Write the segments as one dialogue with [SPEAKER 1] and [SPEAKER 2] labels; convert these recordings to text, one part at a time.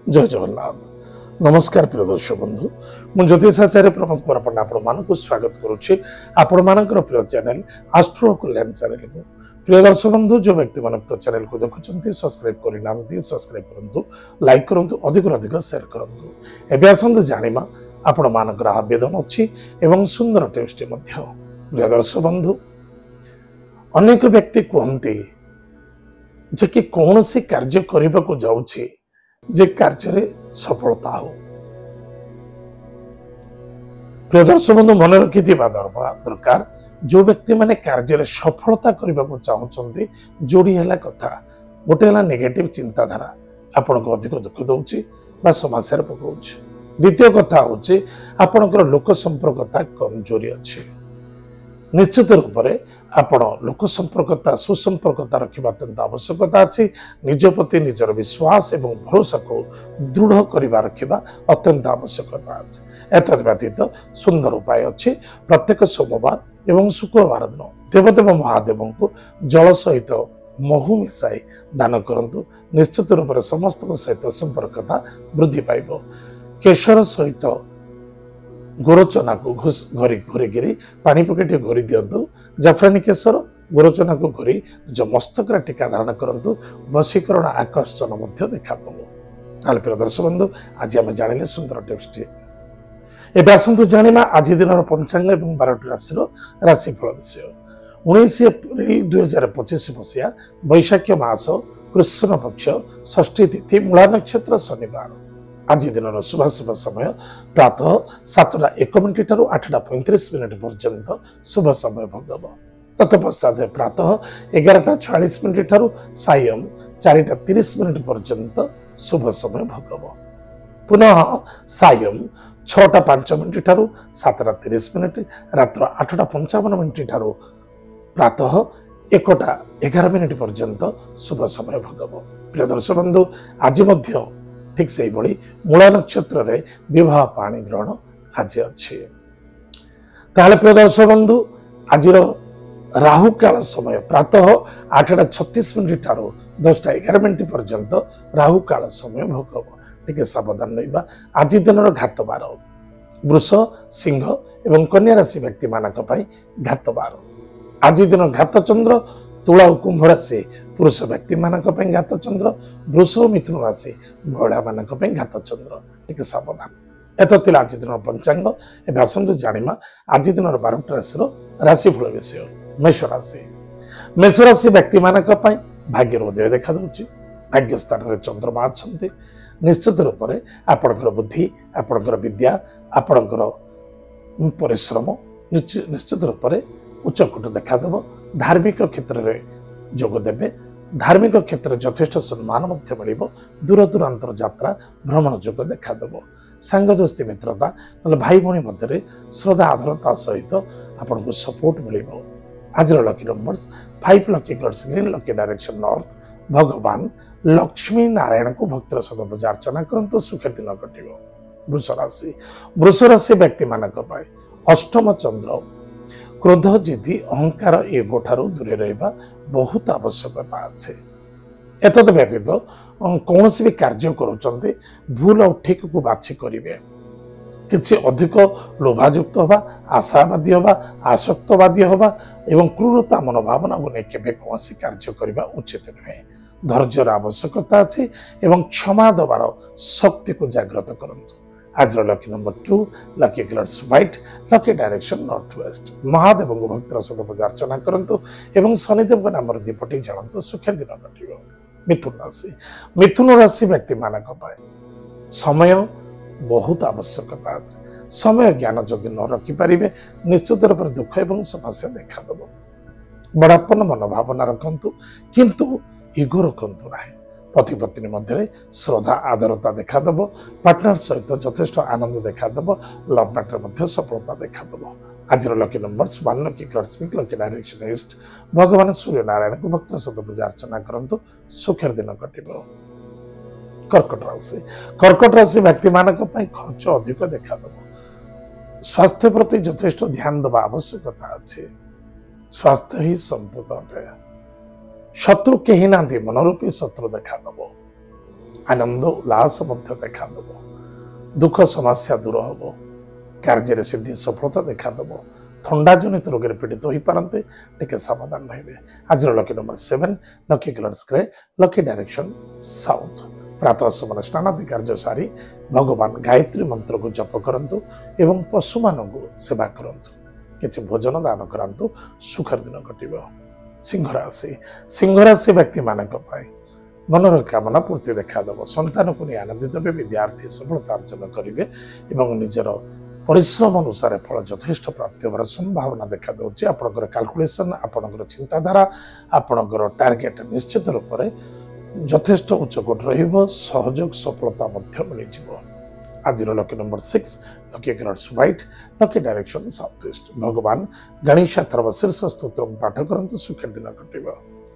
[SPEAKER 1] जय जगन्नाथ। नमस्कार प्रिय दर्शक बंधु, मु ज्योतिषाचार्य प्रमोद कुमार पंडा आपण स्वागत करुच्ची आपण मानकर प्रिय चैनल आस्ट्रो कल्याण चैनल को। प्रिय दर्शक बंधु, जो व्यक्ति मान चैनल को देखुं सब्सक्राइब करना सब्सक्राइब करूँ, लाइक करूँ, अधिक अधिक शेयर करूँ। एवं आसतु जाना आपण मानकर आवेदन अच्छी एवं सुंदर टिप्स। प्रिय दर्शक बंधु, अनेक व्यक्ति कहते जे कि कौन सी कार्य करने को जाऊँगी जे कार्य सफलता हो। प्रिय दर्शक बंधु, मन रखि दरकार जो व्यक्ति माने कार्य सफलता करने को चाहते जोड़ी है कथा गोटे है नेगेटिव चिंताधारा आपण को अधिक दुख दौर बा समस्या पकाउछ। द्वितीय कथा हूँ आपणकर लोक संपर्कता कमजोरी अच्छी। निश्चित रूप से आपण लोक संपर्कता सुसंपर्कता रखा अत्यंत आवश्यकता अच्छी। निज प्रति निजर विश्वास एवं भरोसा को दृढ़ करवा रखा अत्यंत आवश्यकता अच्छी। एतद व्यतीत सुंदर उपाय अच्छी। प्रत्येक सोमवार एवं शुक्रवार दिन देवदेव महादेव को जल सहित महू मिसाई दान करंतु। निश्चित रूप से समस्त सहित संपर्कता वृद्धि पाइब। केशर सहित गोरचना को घोरी पानी पकड़ घोरी दिंतु। जाफरानी केशर गोरचना को घोरी जो मस्तक टीका धारण करंतु। वशीकरण आकर्षण देखा पाब। प्रिय दर्शक बंधु, आज आम जानिले सुंदर टिप्स। एवं आसतु जाना आज दिन पंचांग और 12टी राशि राशिफल विषय। 19 एप्रिल 2025 मसीहा बैशाख मास कृष्ण पक्ष षष्ठी तिथि मूला नक्षत्र शनिवार। आज दिन शुभ समय प्रातः 7:01 ठारू 8:35 पर्यंत शुभ समय भोगव। तत्पश्चात प्रातः 11:46 ठारू सायं 4:30 पर्यंत शुभ समय भोगव। पुनः सायं 6:05 ठारू 7:30 रात्र 8:55 ठारू प्रातः 1:11 पर्यंत शुभ समय भोगव। प्रिय दर्शक बंधु, आज मध्य ठीक से भली मूला नक्षत्र रे विवाह पाणी ग्रहण आज अच्छी। प्रिय दर्शक बंधु, आज राहु काल समय प्रातः 8:36 ठारू 10:11 पर्यंत राहु काल समय भोगव। टिके सावधान रहिबा। आज दिन घात बार वृष सिंह एवं कन्या राशि व्यक्ति मानक पई घात बार। आज दिन घात चंद्र तुला और कुंभ राशि पुरुष व्यक्ति मानक पई घात चंद्र। वृष और मिथुन राशि महिला मानक पई घात चंद्र। टिके सावधान। एत आज दिन पंचांग। एवं आसतु जानिमा आज दिन 12टी राशि राशिफल विषय। मेष राशि। मेष राशि व्यक्ति मानक पई भाग्यर उदय देखा दउची। भाग्य स्थान में चंद्रमा अच्छा। निश्चित रूप से आपणकर बुद्धि आपणकर विद्या आपणकर परिश्रम निश्चित रूप से उच्चकोट देखादेव। धार्मिक क्षेत्र में जोगदेवे। धार्मिक क्षेत्र में यथेष्ट सम्मान मिल। दूर दूरांतर यात्रा भ्रमण जोग देखादेव। सांग दोस्ती मित्रता ना भाई भाई मध्य श्रद्धा आदरता सहित आपन को सपोर्ट मिल। आज lucky numbers 5 lucky colours green lucky direction north. भगवान लक्ष्मी नारायण को भक्तर सहित पूजा अर्चना करंतु सुखर दिन कटिव। वृष राशि। वृष राशि व्यक्ति मानक पाए अष्टम चंद्र क्रोध जिद्दी अहंकार एगोठारू दूरे रहिबा बहुत आवश्यकता अच्छे। एतद व्यतीत कौन भी कार्य करुचंती भूल और ठीक को बाछि करिवे। किछि अधिक लोभायुक्त होगा आशावादी होगा आसक्तवादी होगा एवं क्रूरता मनोभावना को नहीं केबे कौन कार्य करने उचित नुहे। धैर्यर आवश्यकता अच्छी एवं क्षमा दबार शक्ति को जागृत करंतु। आज lucky number 2 lucky colours white lucky direction north west. Mahadev को भक्तर सहित पूजा अर्चना करंतु एवं शनिदेव नाम दीपटी जलांतु सुखर दिन कटिव। मिथुन राशि। मिथुन राशि व्यक्ति मानक पाए समय बहुत आवश्यकता अच्छे। समय ज्ञान जदि न रखिपारे निश्चित रूप से दुख एवं समस्या देखादेव। बड़ापन मनोभावना रखु किंतु इगो रखु ना। पति पत्नी मध्य श्रद्धा आदरता देखादेव। पार्टनर सहित यथेष्ट आनंद देखादेव। लव मैटर मध्य सफलता देखादेव। आज lucky numbers 1 lucky colours pink lucky direction east. भगवान सूर्य नारायण को भक्त सहित पूजा अर्चना करंतु सुखर दिन कटिव। कर्कट राशि। कर्कट राशि व्यक्ति मानक पई खर्च अधिक देखादेव। स्वास्थ्य प्रति यथेष्ट ध्यान देवा आवश्यकता अच्छे। स्वास्थ्य ही संपद अटे। शत्रु कहीं ना मनरूपी शत्रु देखादेव। ଆନନ୍ଦ ଉଲ୍ଲାସ ମଧ୍ୟ ଦେଖାଦେବ। ଦୁଃଖ ସମସ୍ୟା ଦୂର ହେବ। କାର୍ଯ୍ୟରେ ସିଦ୍ଧି ସଫଳତା ଦେଖାଦେବ। ଥଣ୍ଡା ଜନିତ ରୋଗରେ ପୀଡ଼ିତ ହୋଇପାରନ୍ତି, ଟିକେ ସାବଧାନ ରହିବେ। ଆଜିର lucky number 7, lucky colours grey, lucky direction south. ପ୍ରାତଃ ସମୟରେ ସ୍ନାନାଦି କାର୍ଯ୍ୟ ସାରି ଭଗବାନ ଗାୟତ୍ରୀ ମନ୍ତ୍ରକୁ ଜପ କରନ୍ତୁ ଏବଂ ପଶୁମାନଙ୍କୁ ସେବା କରନ୍ତୁ। କିଛି ଭୋଜନ ଦାନ କରନ୍ତୁ, ସୁଖର ଦିନ କଟିବ। ସିଂହ ରାଶି। ସିଂହ ରାଶି ବ୍ୟକ୍ତିମାନଙ୍କ ପାଇଁ ମନର କାମନା ପୂର୍ତ୍ତି ଦେଖାଦେବ। ସନ୍ତାନକୁ ନେଇ ଆନନ୍ଦିତ ହେବେ, ବିଦ୍ୟାର୍ଥୀ ସଫଳତା ଅର୍ଜନ କରିବେ ଏବଂ ନିଜର ପରିଶ୍ରମ ଅନୁସାରେ ଫଳ ଯଥେଷ୍ଟ ପ୍ରାପ୍ତି ହେବାର ସମ୍ଭାବନା ଦେଖାଦେଉଛି। ଆପଣଙ୍କର କାଲକୁଲେସନ୍, ଆପଣଙ୍କର ଚିନ୍ତାଧାରା, ଆପଣଙ୍କର ଟାର୍ଗେଟ ନିଶ୍ଚିତ ରୂପରେ ଯଥେଷ୍ଟ ଉଚ୍ଚକୋଟ ରହିବ। ସହଯୋଗ ସଫଳତା ମଧ୍ୟ ମିଳିଯିବ। ଆଜିର lucky number 6, lucky colours white, lucky direction south east. ଭଗବାନ ଗଣେଶ ଶୀର୍ଷ ସ୍ତୋତ୍ର ପାଠ କରନ୍ତୁ, ସୁଖର ଦିନ କଟିବ।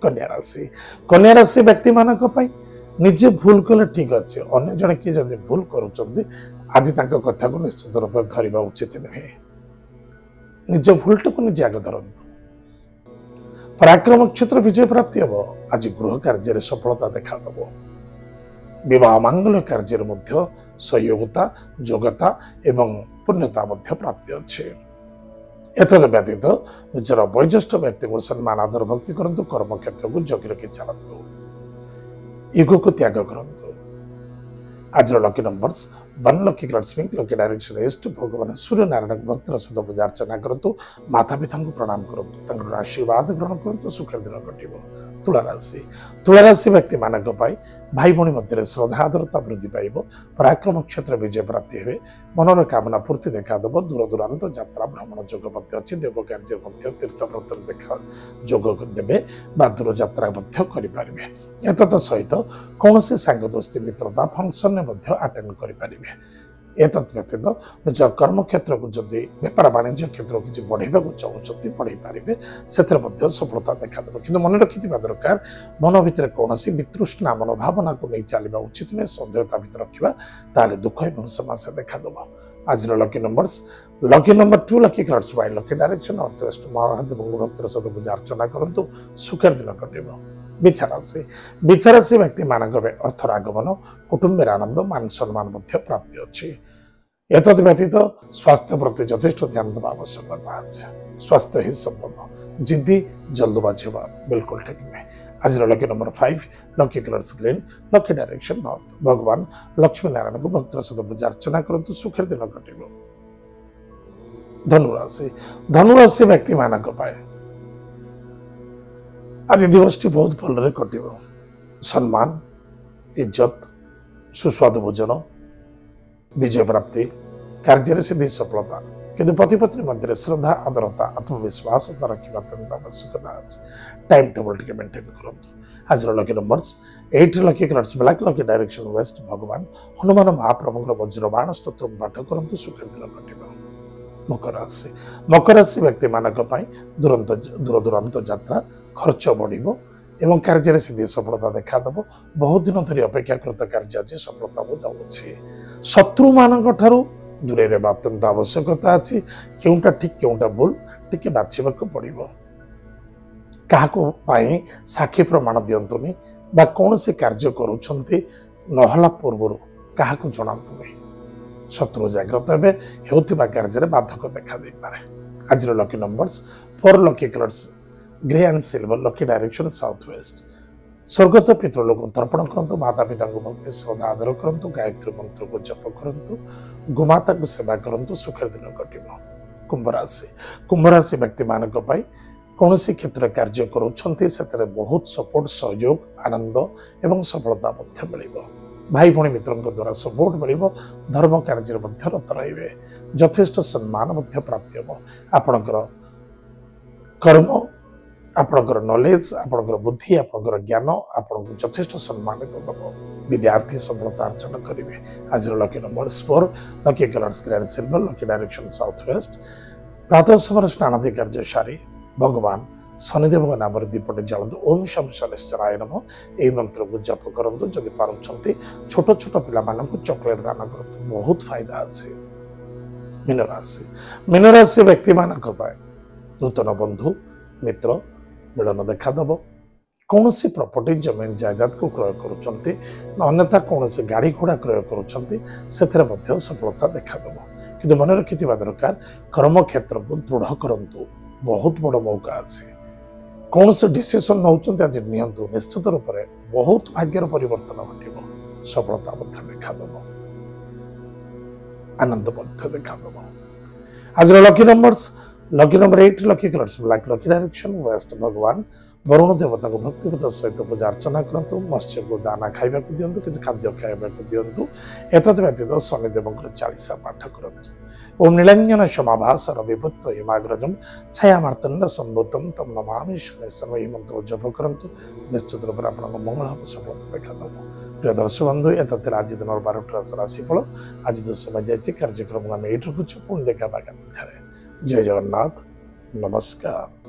[SPEAKER 1] କନ୍ୟା ରାଶି। କନ୍ୟା ରାଶି ବ୍ୟକ୍ତିମାନଙ୍କ ପାଇଁ ନିଜେ ଭୁଲ କଲେ ଠିକ ଅଛି, ଅନ୍ୟ ଜଣେ କିଏ ଯଦି ଭୁଲ କରୁଛନ୍ତି ଆଜି ତାଙ୍କ କଥାକୁ ନିଶ୍ଚିତ ରୂପରେ ଧରିବା ଉଚିତ ନୁହେଁ। ନିଜ ଭୁଲଟାକୁ ନିଜେ ଆଗ ଧରନ୍ତୁ। ପରାକ୍ରମ କ୍ଷେତ୍ର ବିଜୟ ପ୍ରାପ୍ତି ହେବ। ଆଜି ଗୃହ କାର୍ଯ୍ୟରେ ସଫଳତା ଦେଖାଦେବ। ବିବାହ ମାଙ୍ଗଲ୍ୟ କାର୍ଯ୍ୟରେ ମଧ୍ୟ ସହଯୋଗତା, ଯୋଗ୍ୟତା ଏବଂ ପୂର୍ଣ୍ଣତା ମଧ୍ୟ ପ୍ରାପ୍ତି ଅଛି। ଏତଦ ବ୍ୟତୀତ ନିଜର ବୟୋଜ୍ୟେଷ୍ଠ ବ୍ୟକ୍ତିଙ୍କୁ ସମ୍ମାନ ଆଦର ଭକ୍ତି କରନ୍ତୁ। କର୍ମକ୍ଷେତ୍ରକୁ ଜଗି ରଖି ଚାଲନ୍ତୁ। ଇଗୋକୁ ତ୍ୟାଗ କରନ୍ତୁ। ଆଜିର lucky numbers 1, lucky colours pink, lucky direction east. ଭଗବାନ ସୂର୍ଯ୍ୟନାରାୟଣଙ୍କ ଭକ୍ତିର ସହିତ ପୂଜା ଅର୍ଚ୍ଚନା କରନ୍ତୁ। ମାତା ପିତାଙ୍କୁ ପ୍ରଣାମ କରନ୍ତୁ, ତାଙ୍କର ଆଶୀର୍ବାଦ ଗ୍ରହଣ କରନ୍ତୁ, ସୁଖର ଦିନ କଟିବ। ତୁଳା ରାଶି। ତୁଳା ରାଶି ବ୍ୟକ୍ତିମାନଙ୍କ ପାଇଁ ଭାଇ ଭଉଣୀ ମଧ୍ୟରେ ଶ୍ରଦ୍ଧା ଆଦରତା ବୃଦ୍ଧି ପାଇବ। ପରାକ୍ରମ କ୍ଷେତ୍ରରେ ବିଜୟ ପ୍ରାପ୍ତି ହେବେ। ମନର କାମନା ପୂର୍ତ୍ତି ଦେଖାଦେବ। ଦୂର ଦୂରାନ୍ତ ଯାତ୍ରା ଭ୍ରମଣ ଯୋଗ ମଧ୍ୟ ଅଛି। ଦେବ କାର୍ଯ୍ୟ ମଧ୍ୟ ତୀର୍ଥବ୍ରତରେ ଦେଖା ଯୋଗ ଦେବେ ବା ଦୂରଯାତ୍ରା ମଧ୍ୟ କରିପାରିବେ। ଏତଦ ସହିତ କୌଣସି ସାଙ୍ଗ ଦୋସ୍ତି ମିତ୍ରତା ଫଙ୍କସନରେ ମଧ୍ୟ ଆଟେଣ୍ଡ କରିପାରିବେ। ଏତଦ୍ ବ୍ୟତୀତ ନିଜ କର୍ମକ୍ଷେତ୍ରକୁ ଯଦି ବେପାର ବାଣିଜ୍ୟ କ୍ଷେତ୍ରକୁ କିଛି ବଢ଼େଇବାକୁ ଚାହୁଁଛନ୍ତି ବଢ଼େଇ ପାରିବେ, ସେଥିରେ ମଧ୍ୟ ସଫଳତା ଦେଖାଦେବ। କିନ୍ତୁ ମନେ ରଖିଥିବା ଦରକାର, ମନ ଭିତରେ କୌଣସି ବିତୃଷ୍ଣା ମନୋଭାବନାକୁ ନେଇ ଚାଲିବା ଉଚିତ ନୁହେଁ। ସନ୍ଦେହତା ଭିତରେ ରଖିବା, ତାହେଲେ ଦୁଃଖ ଏବଂ ସମସ୍ୟା ଦେଖାଦେବ। ଆଜିର lucky numbers, lucky number 2, lucky colours white, lucky direction north west. ମହାଦେବଙ୍କ ଭକ୍ତିର ସହିତ ପୂଜା ଅର୍ଚ୍ଚନା କରନ୍ତୁ, ସୁଖର ଦିନ କଟିବ। ବିଛା ରାଶି। ବିଛା ରାଶି ବ୍ୟକ୍ତିମାନଙ୍କ ପାଇଁ ଅର୍ଥର ଆଗମନ, କୁଟୁମ୍ବର ଆନନ୍ଦ, ମାନ ସମ୍ମାନ ମଧ୍ୟ ପ୍ରାପ୍ତି ଅଛି। ଏତଦ୍ ବ୍ୟତୀତ ସ୍ୱାସ୍ଥ୍ୟ ପ୍ରତି ଯଥେଷ୍ଟ ଧ୍ୟାନ ଦେବା ଆବଶ୍ୟକତା ଅଛି। ସ୍ୱାସ୍ଥ୍ୟ ହିଁ ସମ୍ପଦ। ଜିଦ୍ଦି ଜଲ୍ଦବାଜି ହେବା ବିଲକୁଲ ଠିକ ନୁହେଁ। ଆଜିର lucky number 5, lucky colours green, lucky direction north. ଭଗବାନ ଲକ୍ଷ୍ମୀ ନାରାୟଣଙ୍କୁ ଭକ୍ତିର ସହିତ ପୂଜା ଅର୍ଚ୍ଚନା କରନ୍ତୁ, ସୁଖର ଦିନ କଟିବ। ଧନୁରାଶି। ଧନୁରାଶି ବ୍ୟକ୍ତିମାନଙ୍କ ପାଇଁ ଆଜି ଦିବସଟି ବହୁତ ଭଲରେ କଟିବ। ସମ୍ମାନ, ଇଜ୍ଜତ, ସୁସ୍ୱାଦୁ ଭୋଜନ, ବିଜୟ ପ୍ରାପ୍ତି, କାର୍ଯ୍ୟରେ ସିଦ୍ଧି ସଫଳତା। କିନ୍ତୁ ପତି ପତ୍ନୀ ମଧ୍ୟରେ ଶ୍ରଦ୍ଧା ଆଦରତା ଆତ୍ମବିଶ୍ୱାସ ରଖିବା ଅତ୍ୟନ୍ତ ଆବଶ୍ୟକତା ଅଛି। ଟାଇମ୍ ଟେବଲ ଟିକେ ମେଣ୍ଟେନ୍ କରନ୍ତୁ। ଆଜିର lucky numbers 8, lucky colours black, lucky direction west. ଭଗବାନ ହନୁମାନ ମହାପ୍ରଭୁଙ୍କର ବଜ୍ରବାଣ ସ୍ତୋତ୍ର ପାଠ କରନ୍ତୁ, ସୁଖର ଦିନ କଟିବ। ମକର ରାଶି। ମକର ରାଶି ବ୍ୟକ୍ତିମାନଙ୍କ ପାଇଁ ଦୂର ଦୂରାନ୍ତ ଯାତ୍ରା, ଖର୍ଚ୍ଚ ବଢ଼ିବ ଏବଂ କାର୍ଯ୍ୟରେ ସିଦ୍ଧି ସଫଳତା ଦେଖାଦେବ। ବହୁତ ଦିନ ଧରି ଅପେକ୍ଷାକୃତ କାର୍ଯ୍ୟ ଆଜି ସଫଳତାକୁ ଯାଉଅଛି। ଶତ୍ରୁମାନଙ୍କ ଠାରୁ ଦୂରେଇ ରହିବା ଅତ୍ୟନ୍ତ ଆବଶ୍ୟକତା ଅଛି। କେଉଁଟା ଠିକ କେଉଁଟା ଭୁଲ ଟିକେ ବାଛିବାକୁ ପଡ଼ିବ। କାହାକୁ ପାଇଁ ସାକ୍ଷୀ ପ୍ରମାଣ ଦିଅନ୍ତୁନି ବା କୌଣସି କାର୍ଯ୍ୟ କରୁଛନ୍ତି ନହେଲା ପୂର୍ବରୁ କାହାକୁ ଜଣାନ୍ତୁନି। ଶତ୍ରୁ ଜାଗ୍ରତ ହେବେ, ହେଉଥିବା କାର୍ଯ୍ୟରେ ବାଧକ ଦେଖାଦେଇପାରେ। ଆଜିର lucky numbers 4, lucky colours grey and silver, lucky direction south west. ସ୍ୱର୍ଗତ ପିତୃଲୋକଙ୍କୁ ତର୍ପଣ କରନ୍ତୁ, ମାତା ପିତାଙ୍କୁ ଭକ୍ତି ଶ୍ରଦ୍ଧା ଆଦର କରନ୍ତୁ, ଗାୟତ୍ରୀ ମନ୍ତ୍ରକୁ ଜପ କରନ୍ତୁ, ଗୋମାତାକୁ ସେବା କରନ୍ତୁ, ସୁଖର ଦିନ କଟିବ। କୁମ୍ଭ ରାଶି। କୁମ୍ଭ ରାଶି ବ୍ୟକ୍ତିମାନଙ୍କ ପାଇଁ କୌଣସି କ୍ଷେତ୍ରରେ କାର୍ଯ୍ୟ କରୁଛନ୍ତି ସେଥିରେ ବହୁତ ସପୋର୍ଟ, ସହଯୋଗ, ଆନନ୍ଦ ଏବଂ ସଫଳତା ମଧ୍ୟ ମିଳିବ। ଭାଇ ଭଉଣୀ ମିତ୍ରଙ୍କ ଦ୍ୱାରା ସପୋର୍ଟ ମିଳିବ। ଧର୍ମ କାର୍ଯ୍ୟରେ ମଧ୍ୟ ରତ ରହିବେ। ଯଥେଷ୍ଟ ସମ୍ମାନ ମଧ୍ୟ ପ୍ରାପ୍ତି ହେବ। ଆପଣଙ୍କର କର୍ମ, ଆପଣଙ୍କର ନଲେଜ, ଆପଣଙ୍କର ବୁଦ୍ଧି, ଆପଣଙ୍କର ଜ୍ଞାନ ଆପଣଙ୍କୁ ଯଥେଷ୍ଟ ସମ୍ମାନିତ ଦେବ। ବିଦ୍ୟାର୍ଥୀ ସଫଳତା ଅର୍ଜନ କରିବେ। ଆଜିର lucky numbers 4, lucky colours grey and silver, lucky direction south west. ପ୍ରାତଃ ସମୟରେ ସ୍ନାନାଦି କାର୍ଯ୍ୟ ସାରି ଭଗବାନ ଶନିଦେବଙ୍କ ନାମରେ ଦୀପଟେ ଜାଳନ୍ତୁ। ଓମ୍ ଶଂ ଶନିଶ୍ଚରାୟ ନମଃ ଏହି ମନ୍ତ୍ରକୁ ଜପ କରନ୍ତୁ। ଯଦି ପାରୁଛନ୍ତି ଛୋଟ ଛୋଟ ପିଲାମାନଙ୍କୁ ଚକୋଲେଟ ଦାନ କରନ୍ତୁ, ବହୁତ ଫାଇଦା ଅଛି। ମୀନରାଶି। ମୀନରାଶି ବ୍ୟକ୍ତିମାନଙ୍କ ପାଇଁ ନୂତନ ବନ୍ଧୁ ମିତ୍ର ମିଳନ ଦେଖାଦେବ। कौन सी प्रॉपर्टी जमीन जायदाद को क्रय करुँच अन्यथा कौन सी गाड़ी घोड़ा क्रय करुँच सफलता देखा कि मन रखि दरकार कर्म क्षेत्र को दृढ़ करूँ बहुत बड़ मौका अच्छे कौन से डिसीजन नौकरी आज नियंतु निश्चित रूप से बहुत भाग्यर परिवर्तन घट सफलता देखा आनंद देखा आज lucky numbers lucky number 8 lucky colours black lucky direction waste भगवान वरुण देवता को भक्तिपथ सहित पूजा अर्चना करूँ मत्स्य को दाना खावा दिंतु कि खाद्य खावा दिंतु एत व्यतीत शनिदेव चालीसा पाठ करूँ ओम नीलांजन समाभास रविपुत्र हिमाग्रजम छाया मार्तंड संभूतम तम नमामि शनेश्वर यह मंत्र जप करूँ निश्चित रूप से आप मंगल हम सफलता देखा प्रिय दर्शक बंधु ये आज दिन 12टा राशिफल आज तो समय जाए कार्यक्रम आम ये रखुच्छू पुणी देखा जय जगन्नाथ नमस्कार।